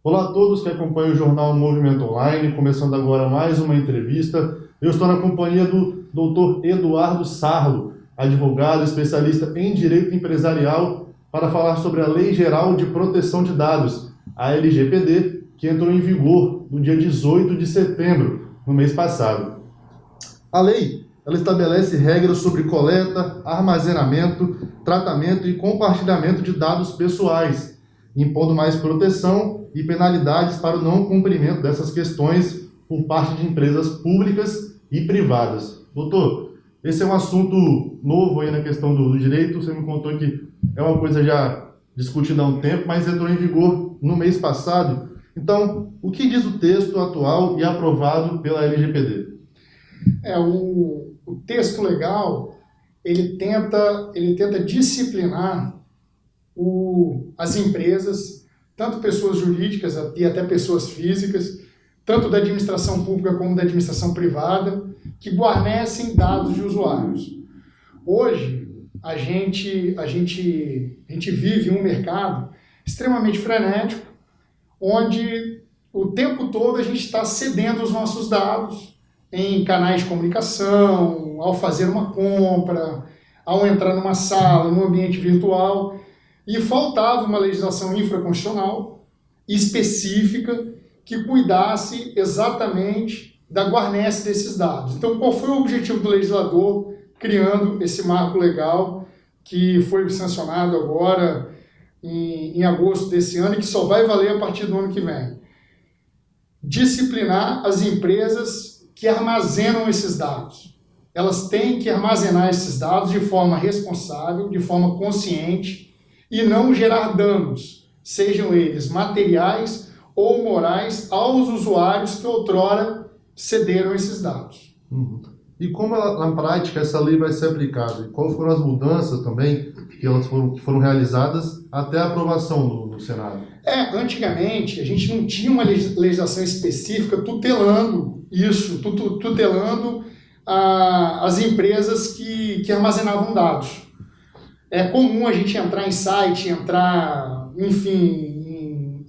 Olá a todos que acompanham o jornal Movimento Online, começando agora mais uma entrevista. Eu estou na companhia do Dr. Eduardo Sarlo, advogado especialista em direito empresarial, para falar sobre a Lei Geral de Proteção de Dados, a LGPD, que entrou em vigor no dia 18 de setembro, no mês passado. A lei, ela estabelece regras sobre coleta, armazenamento, tratamento e compartilhamento de dados pessoais, impondo mais proteção e penalidades para o não cumprimento dessas questões por parte de empresas públicas e privadas. Doutor, esse é um assunto novo aí na questão do direito. Você me contou que é uma coisa já discutida há um tempo, mas entrou em vigor no mês passado. Então, o que diz o texto atual e aprovado pela LGPD? O texto legal, ele tenta disciplinar as empresas, tanto pessoas jurídicas e até pessoas físicas, tanto da administração pública como da administração privada, que guarnecem dados de usuários. Hoje, a gente vive um mercado extremamente frenético, onde o tempo todo a gente está cedendo os nossos dados em canais de comunicação, ao fazer uma compra, ao entrar numa sala, num ambiente virtual. E faltava uma legislação infraconstitucional específica que cuidasse exatamente da guarnece desses dados. Então, qual foi o objetivo do legislador criando esse marco legal que foi sancionado agora em agosto desse ano e que só vai valer a partir do ano que vem? Disciplinar as empresas que armazenam esses dados. Elas têm que armazenar esses dados de forma responsável, de forma consciente, e não gerar danos, sejam eles materiais ou morais, aos usuários que outrora cederam esses dados. E como na prática essa lei vai ser aplicada? E quais foram as mudanças também que foram realizadas até a aprovação no Senado? Antigamente a gente não tinha uma legislação específica tutelando isso, tutelando as empresas que armazenavam dados. É comum a gente entrar em site,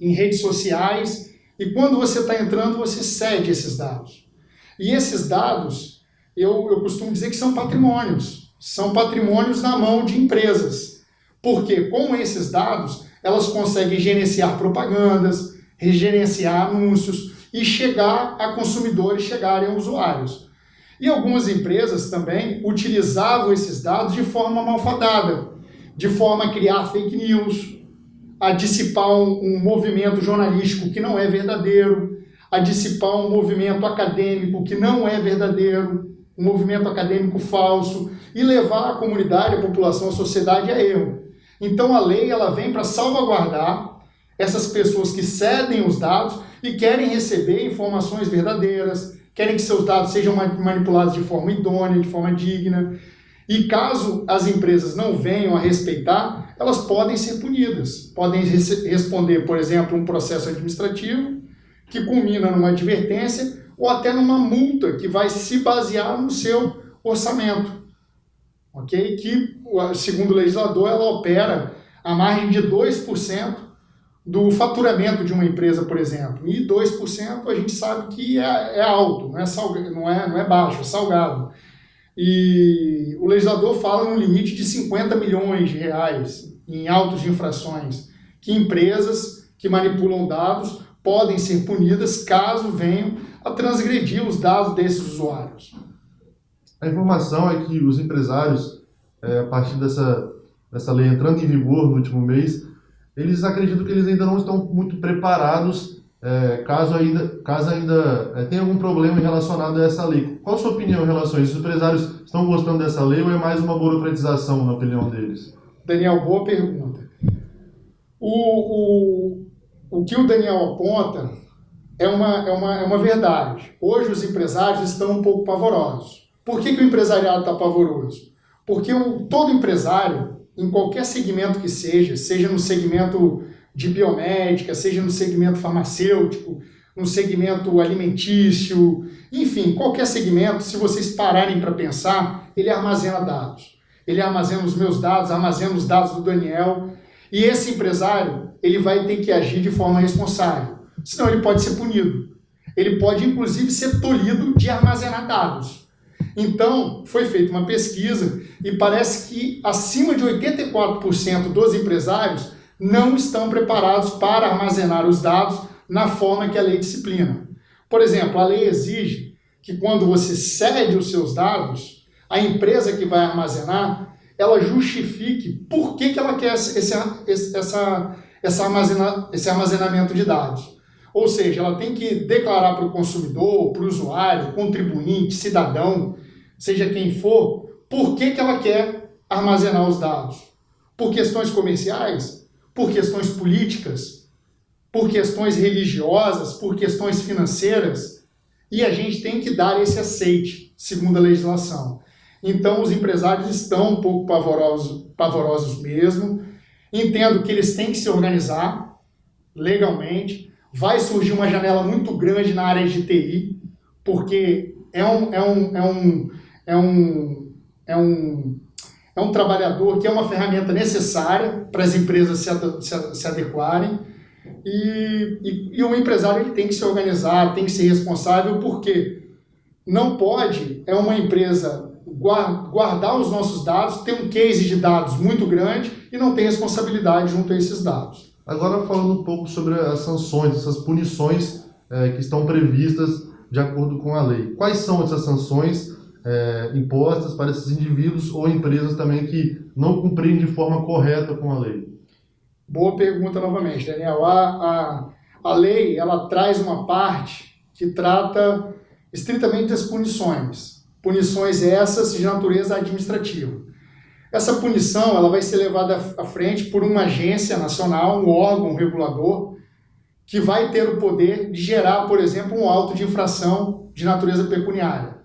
em redes sociais, e quando você está entrando, você cede esses dados. E esses dados, eu costumo dizer que são patrimônios na mão de empresas, porque com esses dados, elas conseguem gerenciar propagandas, gerenciar anúncios e chegar a consumidores, chegarem a usuários. E algumas empresas também utilizavam esses dados de forma malfadada, de forma a criar fake news, a dissipar um movimento jornalístico que não é verdadeiro, a dissipar um movimento acadêmico que não é verdadeiro, um movimento acadêmico falso, e levar a comunidade, a população, a sociedade a erro. Então a lei ela vem para salvaguardar essas pessoas que cedem os dados e querem receber informações verdadeiras, querem que seus dados sejam manipulados de forma idônea, de forma digna. E caso as empresas não venham a respeitar, elas podem ser punidas. Podem responder, por exemplo, um processo administrativo que culmina numa advertência ou até numa multa que vai se basear no seu orçamento. Okay? Que, segundo o legislador, ela opera à margem de 2% do faturamento de uma empresa, por exemplo. E 2% a gente sabe que é alto, não é baixo, é salgado. E o legislador fala num limite de 50 milhões de reais em autos de infrações, que empresas que manipulam dados podem ser punidas caso venham a transgredir os dados desses usuários. A informação é que os empresários, a partir dessa lei entrando em vigor no último mês, eles acreditam que eles ainda não estão muito preparados caso ainda tenha algum problema relacionado a essa lei. Qual a sua opinião em relação a isso? Os empresários estão gostando dessa lei ou é mais uma burocratização, na opinião deles? Daniel, boa pergunta. O que o Daniel aponta é uma verdade. Hoje os empresários estão um pouco pavorosos. Por que o empresariado está pavoroso? Porque todo empresário, em qualquer segmento que seja no segmento de biomédica, seja no segmento farmacêutico, no segmento alimentício, enfim, qualquer segmento, se vocês pararem para pensar, ele armazena dados. Ele armazena os meus dados, armazena os dados do Daniel, e esse empresário, ele vai ter que agir de forma responsável. senão ele pode ser punido. Ele pode, inclusive, ser tolhido de armazenar dados. Então, foi feita uma pesquisa e parece que acima de 84% dos empresários não estão preparados para armazenar os dados na forma que a lei disciplina. Por exemplo, a lei exige que quando você cede os seus dados, a empresa que vai armazenar, ela justifique por que ela quer esse armazenamento de dados. Ou seja, ela tem que declarar para o consumidor, para o usuário, contribuinte, cidadão, seja quem for, por que ela quer armazenar os dados. Por questões comerciais, por questões políticas, por questões religiosas, por questões financeiras. E a gente tem que dar esse aceite, segundo a legislação. Então, os empresários estão um pouco pavorosos mesmo. Entendo que eles têm que se organizar legalmente. Vai surgir uma janela muito grande na área de TI, porque é um trabalhador que é uma ferramenta necessária para as empresas se adequarem. E o empresário ele tem que se organizar, tem que ser responsável, porque não pode uma empresa guardar os nossos dados, ter um case de dados muito grande e não ter responsabilidade junto a esses dados. Agora, falando um pouco sobre as sanções, essas punições que estão previstas de acordo com a lei. Quais são essas sanções impostas para esses indivíduos ou empresas também que não cumprirem de forma correta com a lei? Boa pergunta novamente, Daniel. A lei ela traz uma parte que trata estritamente das punições. Punições essas de natureza administrativa. Essa punição ela vai ser levada à frente por uma agência nacional, um órgão regulador, que vai ter o poder de gerar, por exemplo, um auto de infração de natureza pecuniária.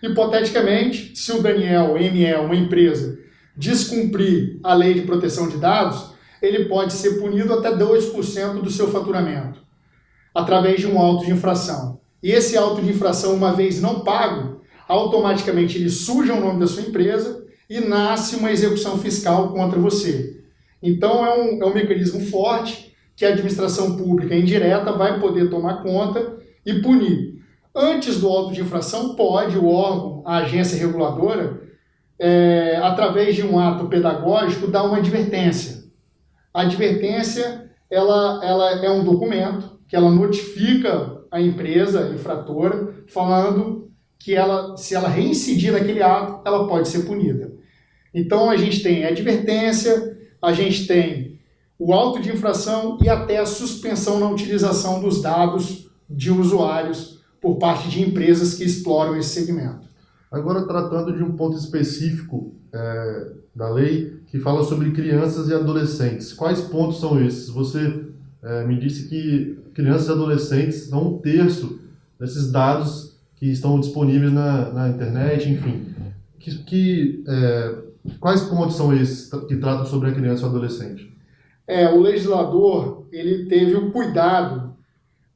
Hipoteticamente, se o Daniel ME, uma empresa, descumprir a lei de proteção de dados, ele pode ser punido até 2% do seu faturamento, através de um auto de infração. E esse auto de infração, uma vez não pago, automaticamente ele suja o nome da sua empresa e nasce uma execução fiscal contra você. Então é um mecanismo forte que a administração pública indireta vai poder tomar conta e punir. Antes do auto de infração, pode o órgão, a agência reguladora, através de um ato pedagógico, dar uma advertência. A advertência ela é um documento que ela notifica a empresa infratora, falando que se ela reincidir naquele ato, ela pode ser punida. Então a gente tem a advertência, a gente tem o auto de infração e até a suspensão na utilização dos dados de usuários por parte de empresas que exploram esse segmento. Agora, tratando de um ponto específico da lei, que fala sobre crianças e adolescentes. Quais pontos são esses? Você me disse que crianças e adolescentes são 1/3 desses dados que estão disponíveis na internet, enfim. Quais pontos são esses que tratam sobre a criança e o adolescente? O legislador ele teve o cuidado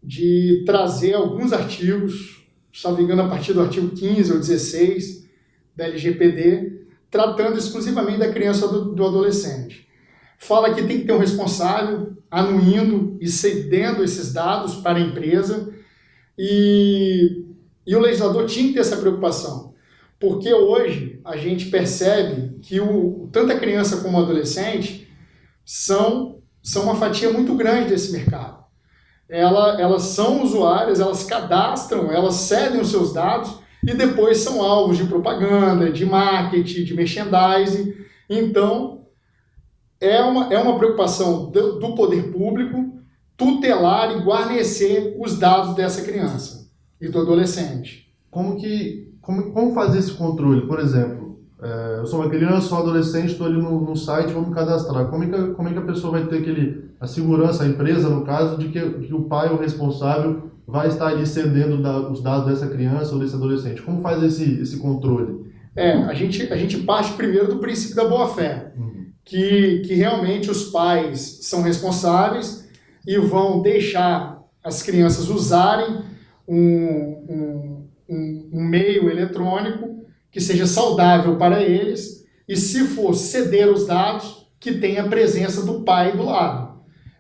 de trazer alguns artigos, se não me engano, a partir do artigo 15 ou 16 da LGPD, tratando exclusivamente da criança ou do adolescente. Fala que tem que ter um responsável anuindo e cedendo esses dados para a empresa e o legislador tinha que ter essa preocupação, porque hoje a gente percebe que tanto a criança como o adolescente são uma fatia muito grande desse mercado. Elas são usuárias, elas cadastram, elas cedem os seus dados e depois são alvos de propaganda, de marketing, de merchandising. Então, é uma preocupação do poder público tutelar e guarnecer os dados dessa criança e do adolescente. Como fazer esse controle? Por exemplo, eu sou uma criança, sou um adolescente, estou ali no site, vou me cadastrar. Como é que a pessoa vai ter a segurança, a empresa, no caso, de que o pai, o responsável, vai estar ali cedendo os dados dessa criança ou desse adolescente? Como faz esse controle? A gente parte primeiro do princípio da boa-fé, que realmente os pais são responsáveis e vão deixar as crianças usarem um meio eletrônico que seja saudável para eles e, se for ceder os dados, que tenha a presença do pai do lado.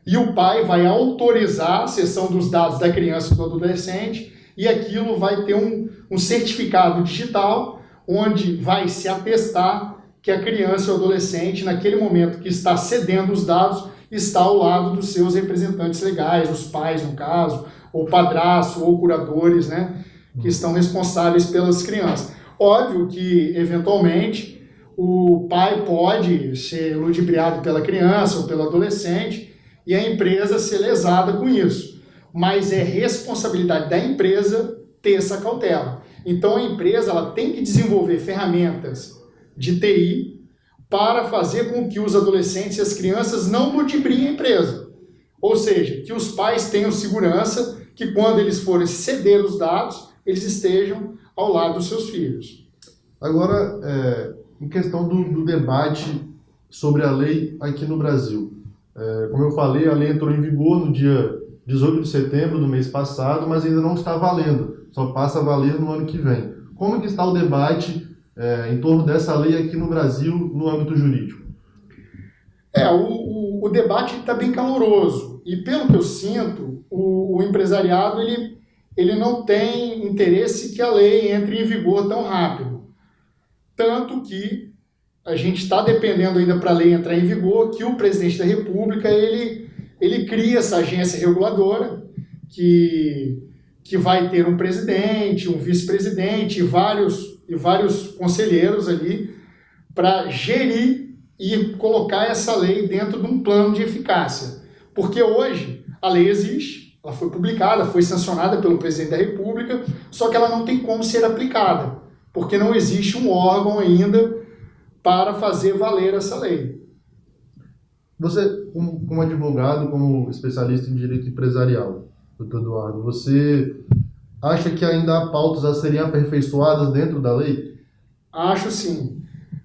e o pai vai autorizar a acessão dos dados da criança e do adolescente, e aquilo vai ter um certificado digital, onde vai se atestar que a criança ou adolescente, naquele momento que está cedendo os dados, está ao lado dos seus representantes legais, os pais, no caso, ou padrasto, ou curadores, né, que estão responsáveis pelas crianças. Óbvio que, eventualmente, o pai pode ser ludibriado pela criança ou pelo adolescente e a empresa ser lesada com isso. Mas é responsabilidade da empresa ter essa cautela. Então, a empresa ela tem que desenvolver ferramentas de TI para fazer com que os adolescentes e as crianças não ludibriem a empresa. Ou seja, que os pais tenham segurança que quando eles forem ceder os dados, eles estejam ao lado dos seus filhos. Agora, em questão do debate sobre a lei aqui no Brasil. Como eu falei, a lei entrou em vigor no dia 18 de setembro do mês passado, mas ainda não está valendo, só passa a valer no ano que vem. Como que está o debate em torno dessa lei aqui no Brasil, no âmbito jurídico? O debate está bem caloroso, e pelo que eu sinto, o empresariado ele não tem interesse que a lei entre em vigor tão rápido. Tanto que a gente está dependendo ainda para a lei entrar em vigor, que o presidente da República ele cria essa agência reguladora, que vai ter um presidente, um vice-presidente e vários conselheiros ali para gerir e colocar essa lei dentro de um plano de eficácia. Porque hoje a lei existe, ela foi publicada, foi sancionada pelo presidente da República, só que ela não tem como ser aplicada, porque não existe um órgão ainda para fazer valer essa lei. Você, como advogado, como especialista em direito empresarial, doutor Eduardo, você acha que ainda há pautas a serem aperfeiçoadas dentro da lei? Acho sim.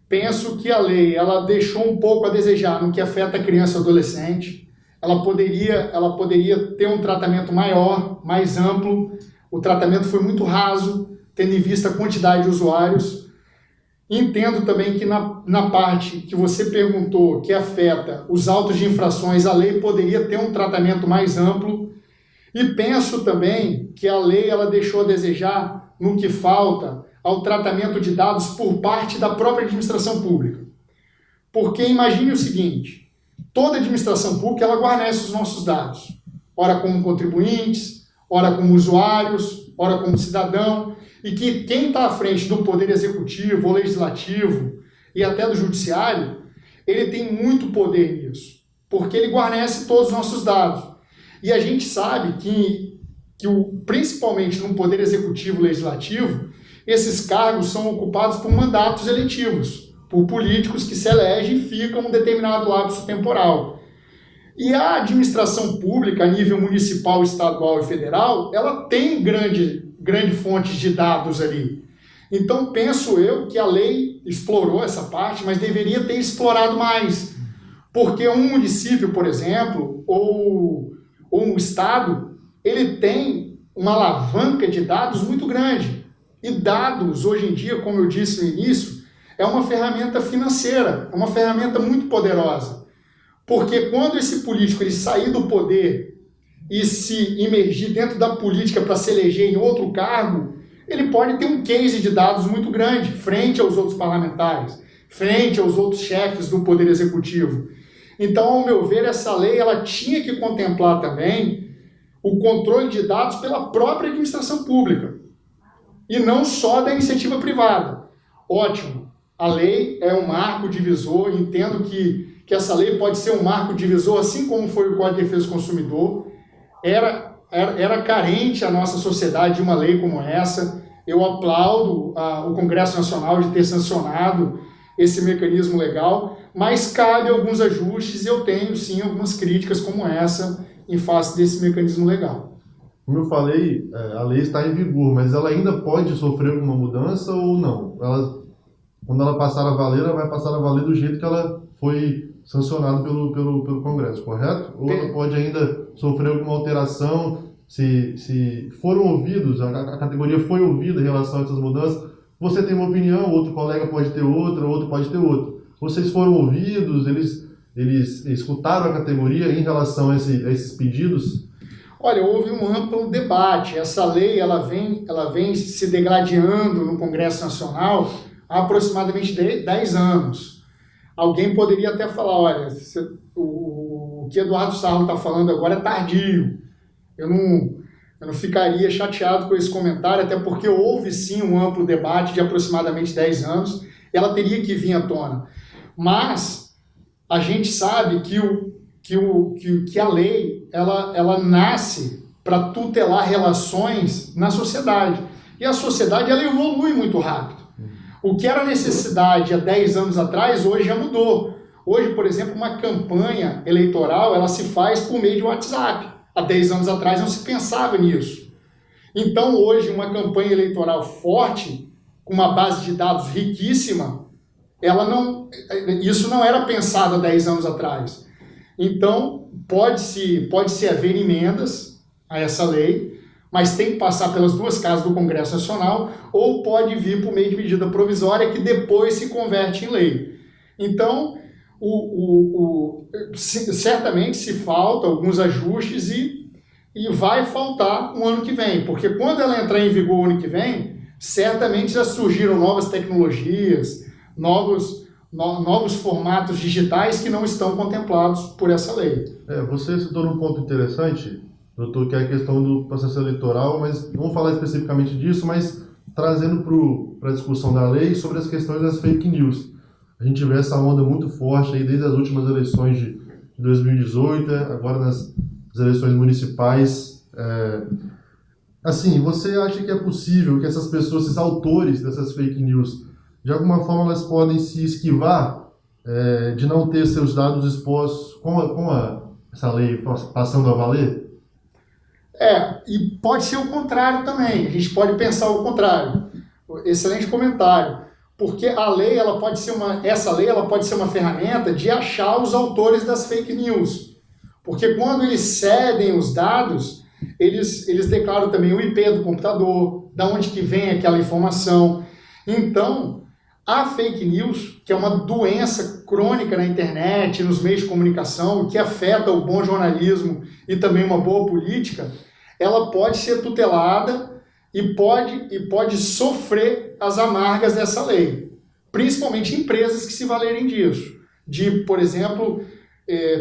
Penso que a lei ela deixou um pouco a desejar no que afeta a criança e adolescente. Ela poderia ter um tratamento maior, mais amplo. O tratamento foi muito raso, tendo em vista a quantidade de usuários. Entendo também que na parte que você perguntou, que afeta os autos de infrações, a lei poderia ter um tratamento mais amplo. E penso também que a lei ela deixou a desejar no que falta ao tratamento de dados por parte da própria administração pública. Porque imagine o seguinte, toda administração pública ela guarnece os nossos dados, ora como contribuintes, ora como usuários, ora como cidadão, e que quem está à frente do Poder Executivo ou Legislativo e até do Judiciário, ele tem muito poder nisso, porque ele guarnece todos os nossos dados. E a gente sabe que principalmente no Poder Executivo e Legislativo, esses cargos são ocupados por mandatos eletivos, por políticos que se elegem e ficam um determinado lapso temporal. E a administração pública, a nível municipal, estadual e federal, ela tem grande fonte de dados ali. Então, penso eu que a lei explorou essa parte, mas deveria ter explorado mais. Porque um município, por exemplo, ou um estado, ele tem uma alavanca de dados muito grande. E dados, hoje em dia, como eu disse no início, é uma ferramenta financeira, é uma ferramenta muito poderosa. Porque quando esse político ele sair do poder e se imergir dentro da política para se eleger em outro cargo, ele pode ter um case de dados muito grande, frente aos outros parlamentares, frente aos outros chefes do Poder Executivo. Então, ao meu ver, essa lei ela tinha que contemplar também o controle de dados pela própria administração pública, e não só da iniciativa privada. Ótimo, a lei é um marco divisor, entendo que essa lei pode ser um marco divisor, assim como foi o Código de Defesa do Consumidor. Era carente a nossa sociedade de uma lei como essa. Eu aplaudo o Congresso Nacional de ter sancionado esse mecanismo legal, mas cabe alguns ajustes e eu tenho sim algumas críticas como essa em face desse mecanismo legal. Como eu falei, a lei está em vigor, mas ela ainda pode sofrer alguma mudança ou não? Quando ela passar a valer, ela vai passar a valer do jeito que ela foi sancionada pelo Congresso, correto? Ou ela pode ainda sofrer alguma alteração, se foram ouvidos, a categoria foi ouvida em relação a essas mudanças, você tem uma opinião, outro colega pode ter outra, outro pode ter outra. Vocês foram ouvidos, eles escutaram a categoria em relação a esses pedidos? Olha, houve um amplo debate. Essa lei ela vem se degradando no Congresso Nacional há aproximadamente 10 anos. Alguém poderia até falar, olha, o que Eduardo Sarro está falando agora é tardio. Eu não ficaria chateado com esse comentário, até porque houve sim um amplo debate de aproximadamente 10 anos, ela teria que vir à tona. Mas a gente sabe que a lei ela nasce para tutelar relações na sociedade. E a sociedade ela evolui muito rápido. O que era necessidade há 10 anos atrás, hoje já mudou. Hoje, por exemplo, uma campanha eleitoral ela se faz por meio de WhatsApp. Há 10 anos atrás não se pensava nisso. Então, hoje, uma campanha eleitoral forte, com uma base de dados riquíssima, isso não era pensado há 10 anos atrás. Então, pode-se haver emendas a essa lei, mas tem que passar pelas duas casas do Congresso Nacional, ou pode vir por meio de medida provisória, que depois se converte em lei. Então, certamente se falta alguns ajustes e vai faltar um ano que vem, porque quando ela entrar em vigor o ano que vem, certamente já surgiram novas tecnologias, novos formatos digitais que não estão contemplados por essa lei. Você citou um ponto interessante, doutor, que é a questão do processo eleitoral, mas não vou falar especificamente disso, mas trazendo para a discussão da lei sobre as questões das fake news. A gente vê essa onda muito forte aí desde as últimas eleições de 2018, agora nas eleições municipais. Assim, você acha que é possível que essas pessoas, esses autores dessas fake news, de alguma forma elas podem se esquivar de não ter seus dados expostos com essa lei passando a valer? E pode ser o contrário também. A gente pode pensar o contrário. Excelente comentário. Porque a lei, essa lei pode ser uma ferramenta de achar os autores das fake news. Porque quando eles cedem os dados, eles declaram também o IP do computador, da onde que vem aquela informação. Então, a fake news, que é uma doença crônica na internet, nos meios de comunicação, que afeta o bom jornalismo e também uma boa política, ela pode ser tutelada e pode sofrer as amargas dessa lei. Principalmente empresas que se valerem disso. De, por exemplo,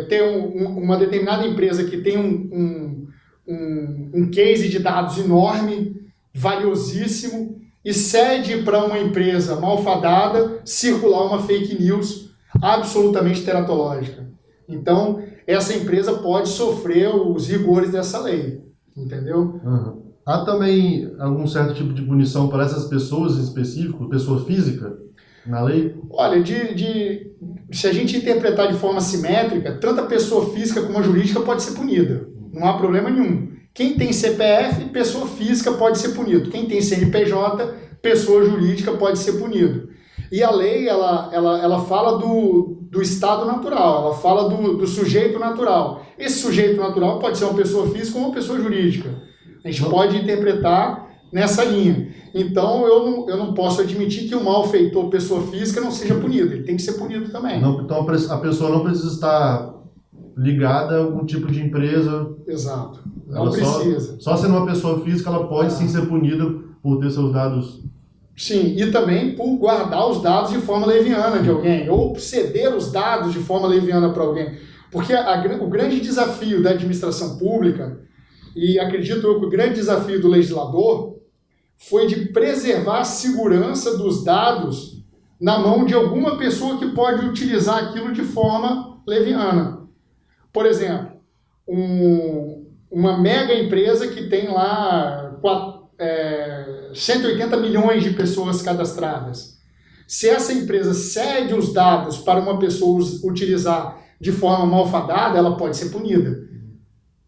ter uma determinada empresa que tem um case de dados enorme, valiosíssimo, e cede para uma empresa malfadada circular uma fake news absolutamente teratológica. Então, essa empresa pode sofrer os rigores dessa lei, entendeu? Uhum. Há também algum certo tipo de punição para essas pessoas em específico, pessoa física, na lei? Olha, se a gente interpretar de forma simétrica, tanto a pessoa física como a jurídica pode ser punida. Não há problema nenhum. Quem tem CPF, pessoa física pode ser punido. Quem tem CNPJ, pessoa jurídica pode ser punido. E a lei, ela fala do estado natural, ela fala do sujeito natural. Esse sujeito natural pode ser uma pessoa física ou uma pessoa jurídica. A gente pode interpretar nessa linha. Então, eu não posso admitir que o malfeitor, pessoa física, não seja punido. Ele tem que ser punido também. Então, a pessoa não precisa estar ligada a algum tipo de empresa. Exato. Não precisa. Só sendo uma pessoa física, ela pode sim ser punida por ter seus dados. Sim, e também por guardar os dados de forma leviana de alguém, ou ceder os dados de forma leviana para alguém. Porque o grande desafio da administração pública, e acredito eu que o grande desafio do legislador, foi de preservar a segurança dos dados na mão de alguma pessoa que pode utilizar aquilo de forma leviana. Por exemplo, uma mega empresa que tem lá 180 milhões de pessoas cadastradas. Se essa empresa cede os dados para uma pessoa utilizar de forma malfadada, ela pode ser punida,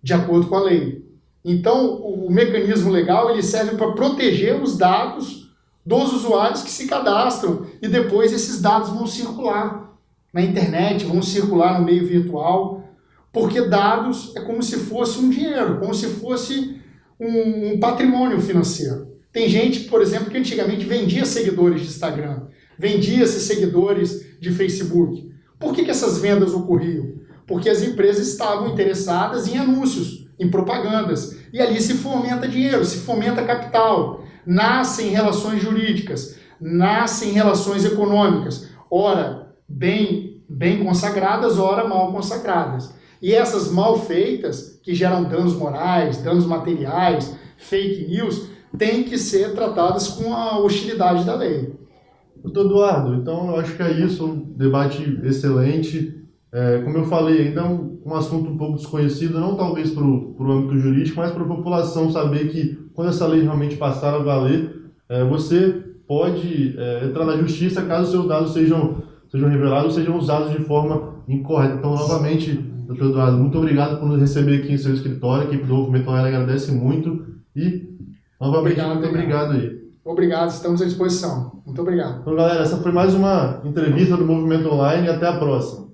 de acordo com a lei. Então, o mecanismo legal ele serve para proteger os dados dos usuários que se cadastram e depois esses dados vão circular na internet, vão circular no meio virtual, porque dados é como se fosse um dinheiro, como se fosse um patrimônio financeiro. Tem gente, por exemplo, que antigamente vendia seguidores de Instagram, vendia esses seguidores de Facebook. Por que essas vendas ocorriam? Porque as empresas estavam interessadas em anúncios, em propagandas. E ali se fomenta dinheiro, se fomenta capital. Nascem relações jurídicas, nascem relações econômicas. Ora, bem consagradas, ora mal consagradas. E essas mal feitas, que geram danos morais, danos materiais, fake news, têm que ser tratadas com a hostilidade da lei. Doutor Eduardo, então eu acho que é isso, um debate excelente. Como eu falei, ainda é um assunto um pouco desconhecido, não talvez para o âmbito jurídico, mas para a população saber que quando essa lei realmente passar a valer, você pode entrar na justiça caso seus dados sejam revelados, sejam usados de forma incorreta. Então, novamente, doutor Eduardo, muito obrigado por nos receber aqui em seu escritório, a equipe do Movimento Online agradece muito e, novamente, muito obrigado aí. Obrigado, estamos à disposição. Muito obrigado. Então, galera, essa foi mais uma entrevista do Movimento Online e até a próxima.